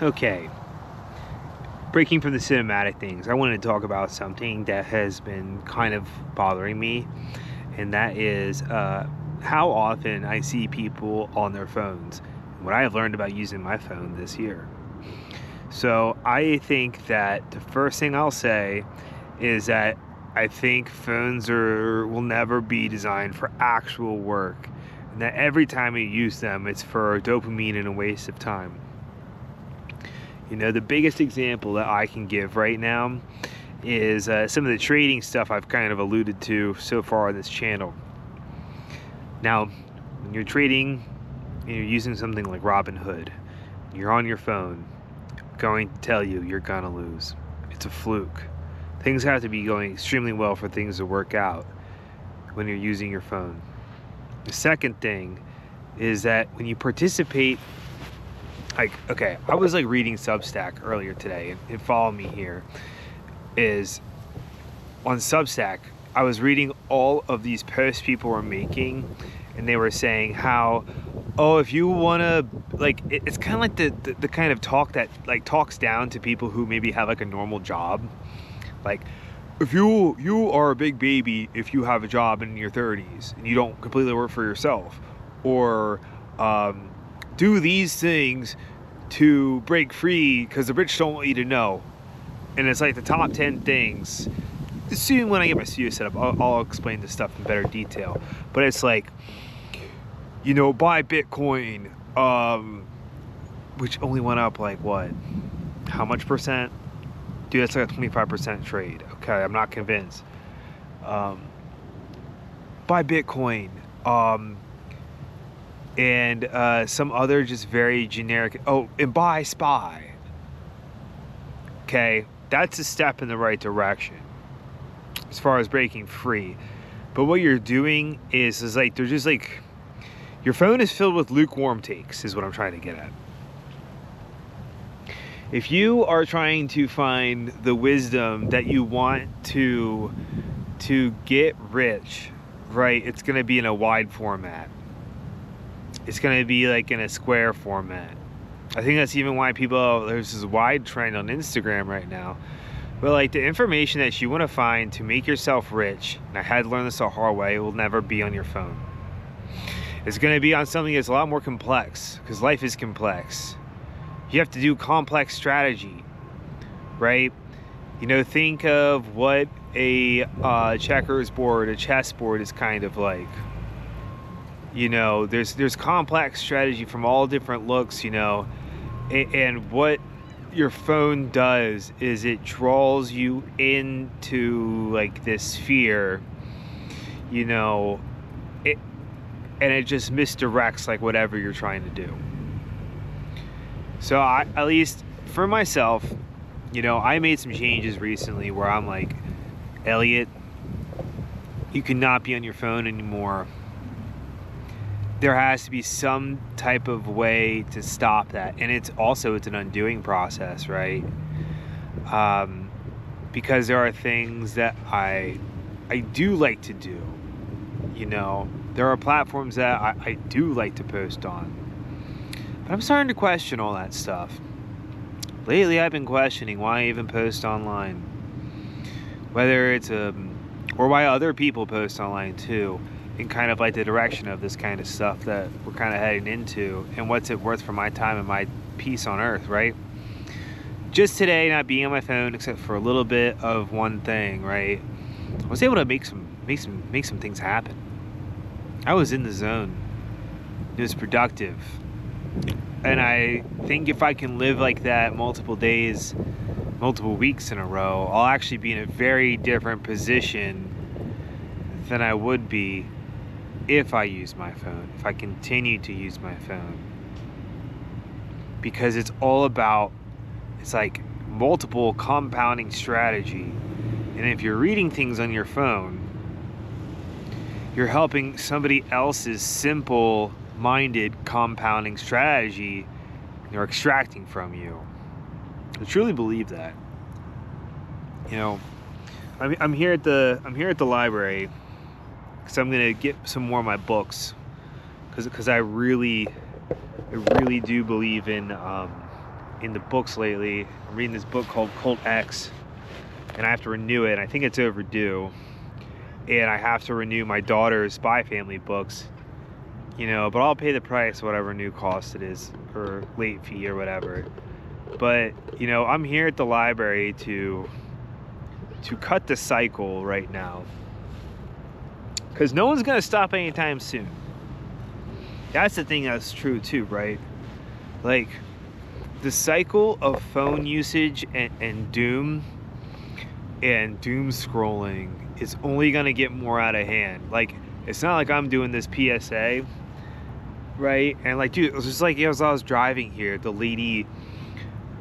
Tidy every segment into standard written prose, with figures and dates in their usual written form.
Okay, breaking from the cinematic things, I wanted to talk about something that has been kind of bothering me, and that is how often I see people on their phones. What I have learned about using my phone this year. So I think that the first thing I'll say is that I think phones will never be designed for actual work, and that every time you use them, it's for dopamine and a waste of time. You know, the biggest example that I can give right now is some of the trading stuff I've kind of alluded to so far on this channel. Now, when you're trading and you're using something like Robinhood, you're on your phone, going to tell you you're gonna lose. It's a fluke. Things have to be going extremely well for things to work out when you're using your phone. The second thing is that when you participate, okay, I was reading Substack earlier today, and follow me here, is on Substack, I was reading all of these posts people were making, and they were saying how, oh, if you want to, it's kind of like the kind of talk that talks down to people who maybe have a normal job. If you are a big baby if you have a job in your 30s and you don't completely work for yourself, or do these things to break free because the rich don't want you to know. And it's the top 10 things. Soon when I get my studio set up, I'll explain this stuff in better detail. But it's buy Bitcoin, which only went up what? How much percent? Dude, that's a 25% trade. Okay, I'm not convinced. Buy Bitcoin. And some other just very generic, and buy SPY. Okay, that's a step in the right direction as far as breaking free. But what you're doing is they're just your phone is filled with lukewarm takes, is what I'm trying to get at. If you are trying to find the wisdom that you want to get rich, right, it's going to be in a wide format. It's going to be in a square format. I think that's even why there's this wide trend on Instagram right now. But the information that you want to find to make yourself rich, and I had to learn this the hard way, it will never be on your phone. It's going to be on something that's a lot more complex, because life is complex. You have to do complex strategy, right? Think of what a checkers board, a chess board is kind of like. There's complex strategy from all different looks, and what your phone does is it draws you into this sphere, and it just misdirects whatever you're trying to do. So at least for myself, I made some changes recently where I'm Elliot, you cannot be on your phone anymore. There has to be some type of way to stop that. And it's an undoing process, right? Because there are things that I do like to do. There are platforms that I do like to post on. But I'm starting to question all that stuff. Lately, I've been questioning why I even post online. Whether it's or why other people post online too. In kind of the direction of this kind of stuff that we're kind of heading into, and what's it worth for my time and my peace on earth, right? Just today, not being on my phone except for a little bit of one thing, right? I was able to make some things happen. I was in the zone. It was productive, and I think if I can live like that multiple days, multiple weeks in a row, I'll actually be in a very different position than I would be if I use my phone, if I continue to use my phone. Because it's multiple compounding strategy. And if you're reading things on your phone, you're helping somebody else's simple-minded compounding strategy they're extracting from you. I truly believe that. I'm here at the library because I'm gonna get some more of my books, because I really do believe in in the books lately. I'm reading this book called Cult X, and I have to renew it. I think it's overdue, and I have to renew my daughter's Spy Family books, but I'll pay the price, whatever new cost it is, or late fee or whatever. But I'm here at the library to cut the cycle right now, because no one's gonna stop anytime soon. That's the thing that's true too, right? Like, the cycle of phone usage and doom scrolling is only gonna get more out of hand. Like, it's not like I'm doing this PSA, right? And like, dude, it was just like, as I was driving here, the lady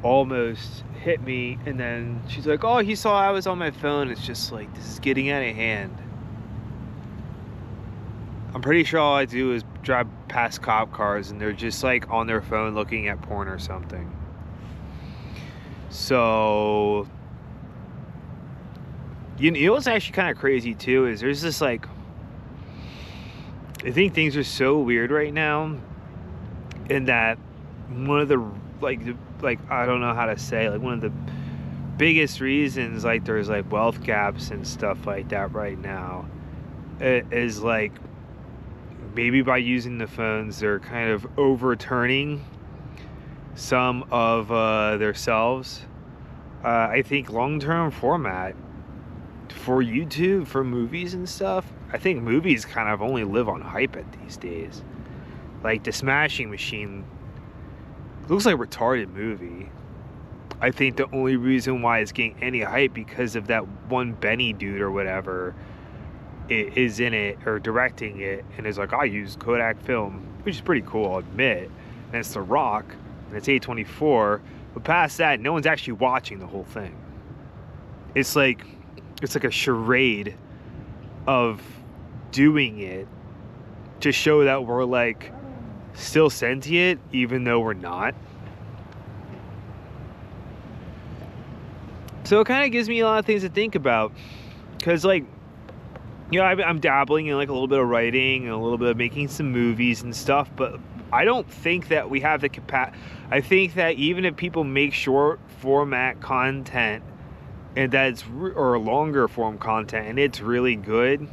almost hit me, and then she's like, oh, he saw I was on my phone. It's just like, this is getting out of hand. I'm pretty sure all I do is drive past cop cars and they're just like on their phone looking at porn or something. So, what's actually kind of crazy too is there's this like, I think things are so weird right now, in that one of the like I don't know how to say, like, one of the biggest reasons like there's like wealth gaps and stuff like that right now is like, maybe by using the phones, they're kind of overturning some of themselves. I think long-term format for YouTube, for movies and stuff, I think movies kind of only live on hype at these days. Like, The Smashing Machine looks like a retarded movie. I think the only reason why it's getting any hype because of that one Benny dude or whatever is in it or directing it, and is like, I use Kodak film, which is pretty cool, I'll admit, and it's The Rock, and it's A24, but past that, no one's actually watching the whole thing. It's like a charade of doing it to show that we're like still sentient even though we're not. So it kind of gives me a lot of things to think about, because like, I'm dabbling in like a little bit of writing and a little bit of making some movies and stuff, but I don't think that we have the capacity. I think that even if people make short format content and or longer form content and it's really good,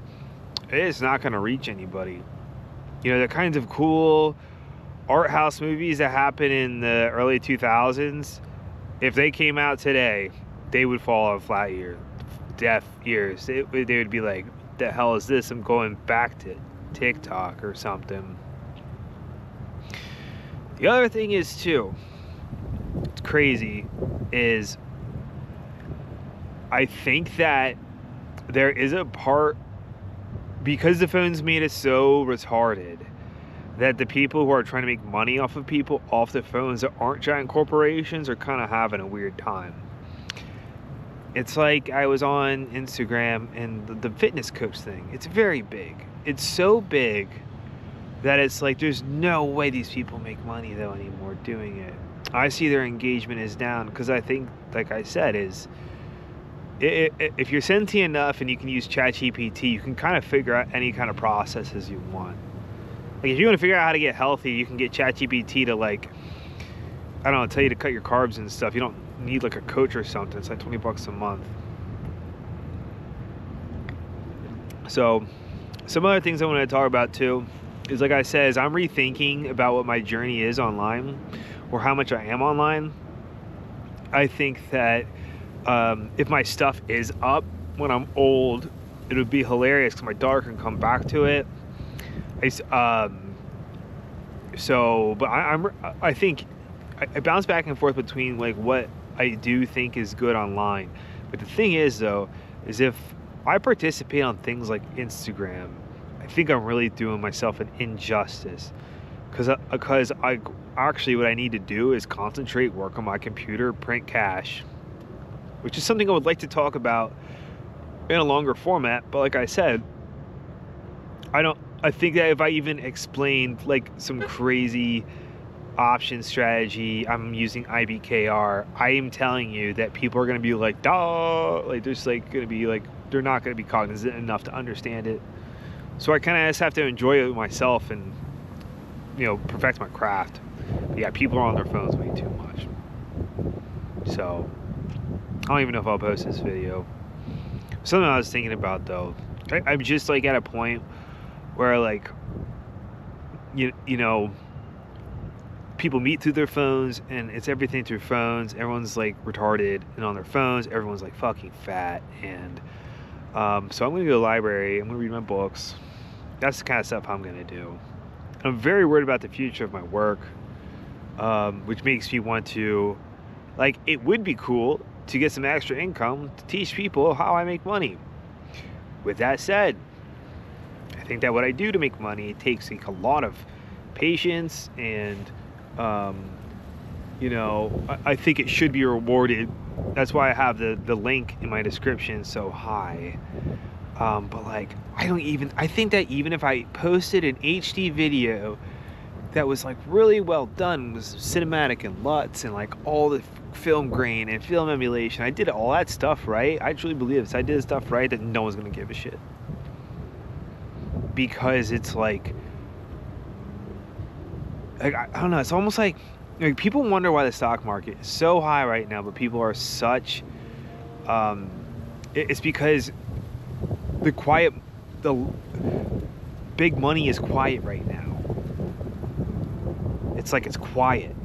it's not going to reach anybody. The kinds of cool art house movies that happen in the early 2000s, if they came out today, they would fall on deaf ears. They would be like, the hell is this? I'm going back to TikTok or something. The other thing is too, it's crazy, is I think that there is a part, because the phones made us so retarded, that the people who are trying to make money off of people off the phones that aren't giant corporations are kind of having a weird time. It's like, I was on Instagram, and the fitness coach thing, it's very big. It's so big that it's like, there's no way these people make money though anymore doing it. I see their engagement is down, because I think, like I said, is if you're sentient enough and you can use ChatGPT, you can kind of figure out any kind of processes you want. Like, if you want to figure out how to get healthy, you can get ChatGPT to, like, I don't know, tell you to cut your carbs and stuff. You don't need like a coach or something. It's like $20 a month. So some other things I want to talk about too is, like I said, is I'm rethinking about what my journey is online, or how much I am online. I think that if my stuff is up when I'm old, it would be hilarious because my daughter can come back to it. I think I bounce back and forth between like what I do think is good online. But the thing is though, is if I participate on things like Instagram, I think I'm really doing myself an injustice, because I actually, what I need to do is concentrate, work on my computer, print cash, which is something I would like to talk about in a longer format. But like I said, I think that if I even explained like some crazy option strategy, I'm using IBKR, I am telling you that people are going to be like, duh, like there's like going to be like, they're not going to be cognizant enough to understand it. So I kind of just have to enjoy it myself and, perfect my craft. But yeah, people are on their phones way too much. So I don't even know if I'll post this video. Something I was thinking about though, I'm just like at a point where like you know, people meet through their phones and it's everything through phones. Everyone's like retarded and on their phones. Everyone's like fucking fat. And so I'm gonna go to the library. I'm gonna read my books. That's the kind of stuff I'm gonna do. I'm very worried about the future of my work, which makes me want to, like, it would be cool to get some extra income to teach people how I make money. With that said, I think that what I do to make money, it takes like a lot of patience and you know, I think it should be rewarded. That's why I have the link in my description so high. But like, I think that even if I posted an HD video that was like really well done, was cinematic and LUTs and like all the film grain and film emulation, I did all that stuff right. I truly believe this. I did stuff right, that no one's gonna give a shit. Because it's like I don't know, it's almost like people wonder why the stock market is so high right now, but people are such it's because the big money is quiet right now. It's like it's quiet.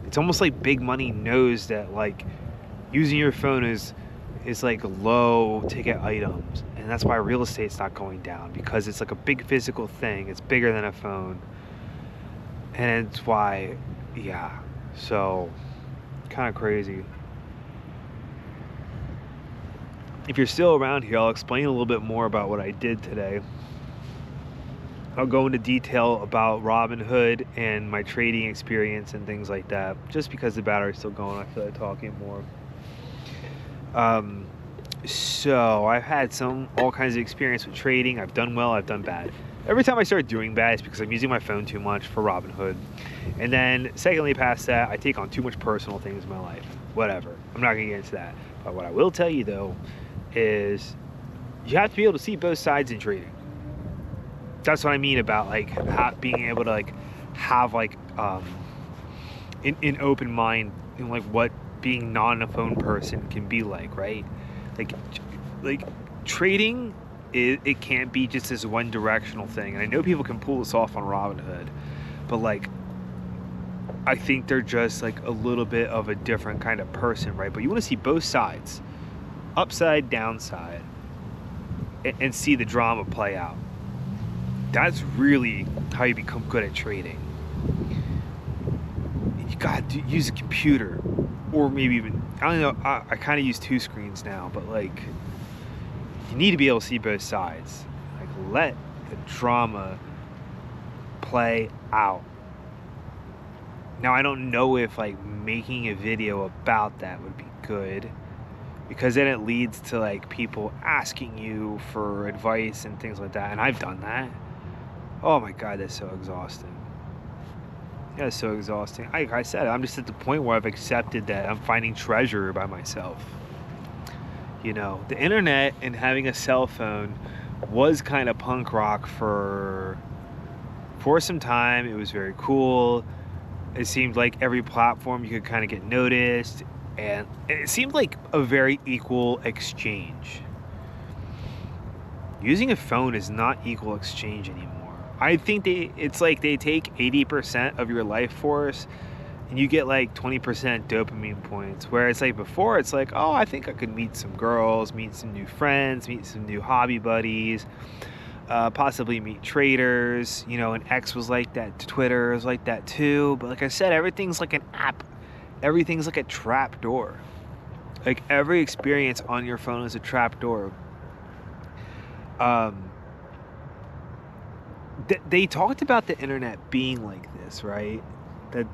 It's almost like big money knows that like using your phone is like low ticket items, and that's why real estate's not going down, because it's like a big physical thing. It's bigger than a phone, and it's why, yeah. So kind of crazy. If you're still around here, I'll explain a little bit more about what I did today. I'll go into detail about Robinhood and my trading experience and things like that. Just because the battery's still going, I feel like talking more. So I've had all kinds of experience with trading. I've done well, I've done bad. Every time I start doing bad, it's because I'm using my phone too much for Robinhood. And then secondly, past that, I take on too much personal things in my life. Whatever. I'm not gonna get into that. But what I will tell you though is you have to be able to see both sides in trading. That's what I mean about like being able to like have like an open mind in like what being not a phone person can be like, right? Like trading, it can't be just this one directional thing. And I know people can pull this off on Robinhood, but like I think they're just like a little bit of a different kind of person, right? But you want to see both sides, upside, downside, and see the drama play out. That's really how you become good at trading. You got to use a computer, or maybe even, I don't know, I kind of use two screens now, but like you need to be able to see both sides. Like let the drama play out. Now I don't know if like making a video about that would be good, because then it leads to like people asking you for advice and things like that, and I've done that. Oh my god, that's so exhausting. That's so exhausting. Like I said, I'm just at the point where I've accepted that I'm finding treasure by myself. You know, the internet and having a cell phone was kind of punk rock for some time. It was very cool. It seemed like every platform you could kind of get noticed, and it seemed like a very equal exchange. Using a phone is not equal exchange anymore. I think it's like they take 80% of your life force and you get like 20% dopamine points. Where it's like before, it's like, oh, I think I could meet some girls, meet some new friends, meet some new hobby buddies, possibly meet traders. You know, and X was like that, Twitter was like that too. But like I said, everything's like an app. Everything's like a trap door. Like every experience on your phone is a trap door. They talked about the internet being like this, right? That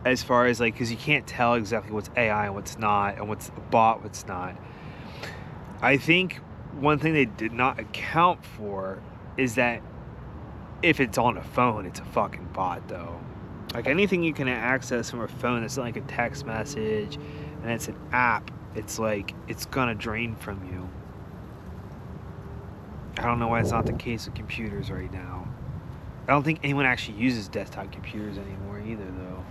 as far as like, because you can't tell exactly what's AI and what's not, and what's a bot, what's not. I think one thing they did not account for is that if it's on a phone, it's a fucking bot though. Like anything you can access from a phone that's not like a text message and it's an app, it's like it's gonna drain from you. I don't know why it's not the case with computers right now. I don't think anyone actually uses desktop computers anymore either though.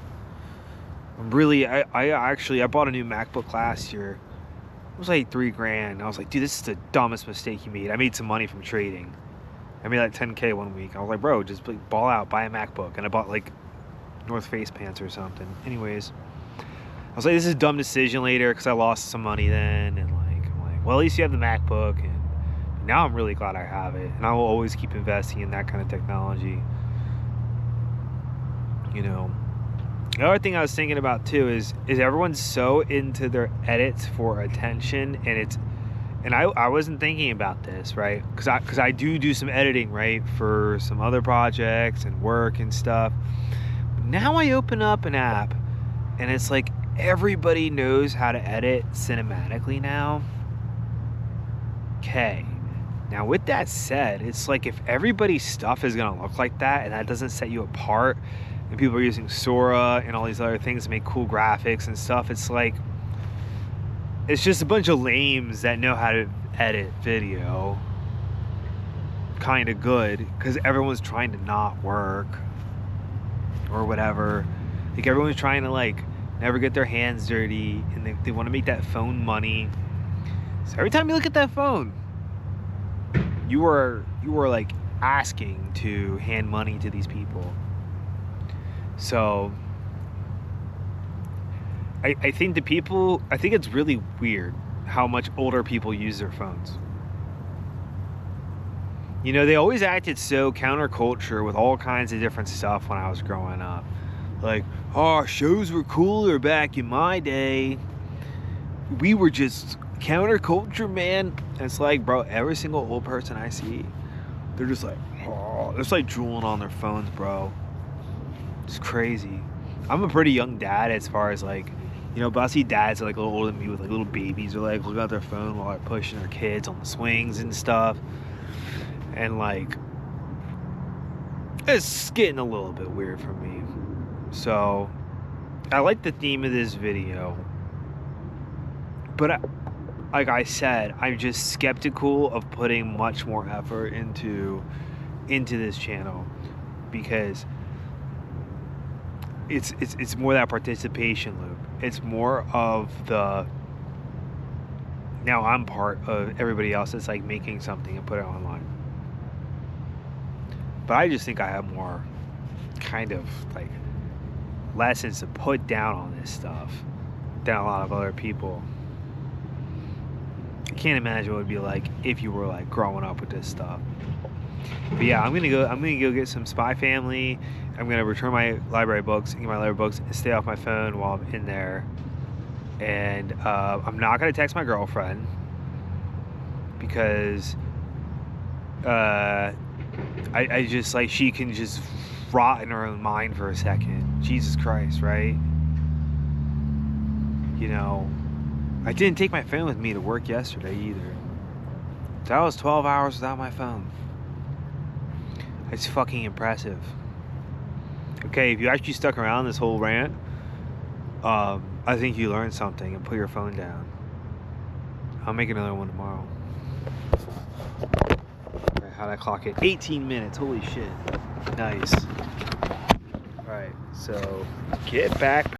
I bought a new MacBook last year. It was like $3,000. I was like, dude, this is the dumbest mistake you made. I made some money from trading. I made like 10K one week. I was like, bro, just like ball out, buy a MacBook. And I bought like North Face pants or something. Anyways, I was like, this is a dumb decision later because I lost some money then. And like, I'm like, well, at least you have the MacBook. And now I'm really glad I have it. And I will always keep investing in that kind of technology. You know, the other thing I was thinking about too is everyone's so into their edits for attention, and I wasn't thinking about this, right? Because I do some editing, right, for some other projects and work and stuff. Now I open up an app, and it's like everybody knows how to edit cinematically now. Okay. Now with that said, it's like if everybody's stuff is gonna look like that, and that doesn't set you apart, and people are using Sora and all these other things to make cool graphics and stuff, it's like, it's just a bunch of lames that know how to edit video kind of good because everyone's trying to not work or whatever. Like everyone's trying to like never get their hands dirty, and they want to make that phone money. So every time you look at that phone, you are like asking to hand money to these people. So I think it's really weird how much older people use their phones. You know, they always acted so counterculture with all kinds of different stuff when I was growing up. Like, oh, shows were cooler back in my day. We were just counterculture, man. And it's like, bro, every single old person I see, they're just like, oh, they're just like drooling on their phones, bro. It's crazy. I'm a pretty young dad as far as like, you know, but I see dads that are like a little older than me with like little babies or like look at their phone while they're pushing their kids on the swings and stuff. And like, it's getting a little bit weird for me. So I like the theme of this video, but like I said, I'm just skeptical of putting much more effort into this channel because it's more that participation loop. It's more of the, now I'm part of everybody else that's like making something and put it online. But I just think I have more kind of like lessons to put down on this stuff than a lot of other people. I can't imagine what it would be like if you were like growing up with this stuff. But yeah, I'm gonna go get some Spy Family. I'm gonna return my library books and get my library books and stay off my phone while I'm in there. And I'm not gonna text my girlfriend because I just like, she can just rot in her own mind for a second. Jesus Christ, right? You know, I didn't take my phone with me to work yesterday either. That was 12 hours without my phone. It's fucking impressive. Okay, if you actually stuck around this whole rant, I think you learned something, and put your phone down. I'll make another one tomorrow. Alright, how'd I clock it? 18 minutes, holy shit. Nice. Alright, so get back.